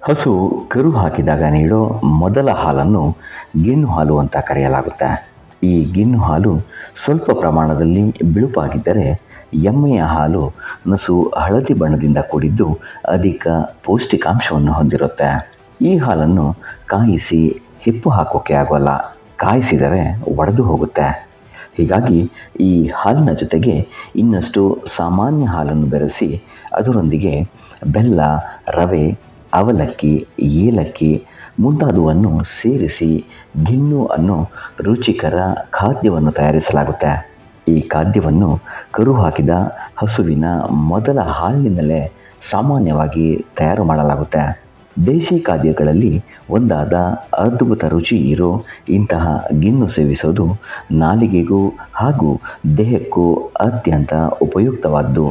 ಹಸು ಕರು ಹಾಕಿದಾಗ ನೀಡೋ ಮೊದಲ ಹಾಲನ್ನು ಗಿಣ್ಣು ಹಾಲು ಅಂತ ಕರೆಯಲಾಗುತ್ತೆ. ಈ ಗಿಣ್ಣು ಹಾಲು ಸ್ವಲ್ಪ ಪ್ರಮಾಣದಲ್ಲಿ ಬಿಳುಪಾಗಿದ್ದರೆ, ಎಮ್ಮೆಯ ಹಾಲು ನಸು ಹಳದಿ ಬಣ್ಣದಿಂದ ಕೂಡಿದ್ದು ಅಧಿಕ ಪೌಷ್ಟಿಕಾಂಶವನ್ನು ಹೊಂದಿರುತ್ತೆ. ಈ ಹಾಲನ್ನು ಕಾಯಿಸಿ ಹಿಪ್ಪು ಹಾಕೋಕೆ ಆಗೋಲ್ಲ, ಕಾಯಿಸಿದರೆ ಒಡೆದು ಹೋಗುತ್ತೆ. ಹೀಗಾಗಿ ಈ ಹಾಲಿನ ಜೊತೆಗೆ ಇನ್ನಷ್ಟು ಸಾಮಾನ್ಯ ಹಾಲನ್ನು ಬೆರೆಸಿ ಅದರೊಂದಿಗೆ ಬೆಲ್ಲ, ರವೆ, ಅವಲಕ್ಕಿ, ಏಲಕ್ಕಿ ಮುಂತಾದವನ್ನು ಸೇರಿಸಿ ಗಿಣ್ಣು ಅನ್ನೋ ರುಚಿಕರ ಖಾದ್ಯವನ್ನು ತಯಾರಿಸಲಾಗುತ್ತೆ. ಈ ಖಾದ್ಯವನ್ನು ಕರು ಹಾಕಿದ ಹಸುವಿನ ಮೊದಲ ಹಾಲಿನಿಂದಲೇ ಸಾಮಾನ್ಯವಾಗಿ ತಯಾರು ಮಾಡಲಾಗುತ್ತೆ. ದೇಶಿ ಖಾದ್ಯಗಳಲ್ಲಿ ಒಂದಾದ ಅದ್ಭುತ ರುಚಿ ಇರೋ ಇಂತಹ ಗಿಣ್ಣು ಸೇವಿಸೋದು ನಾಲಿಗೆಗೂ ಹಾಗೂ ದೇಹಕ್ಕೂ ಅತ್ಯಂತ ಉಪಯುಕ್ತವಾದ್ದು.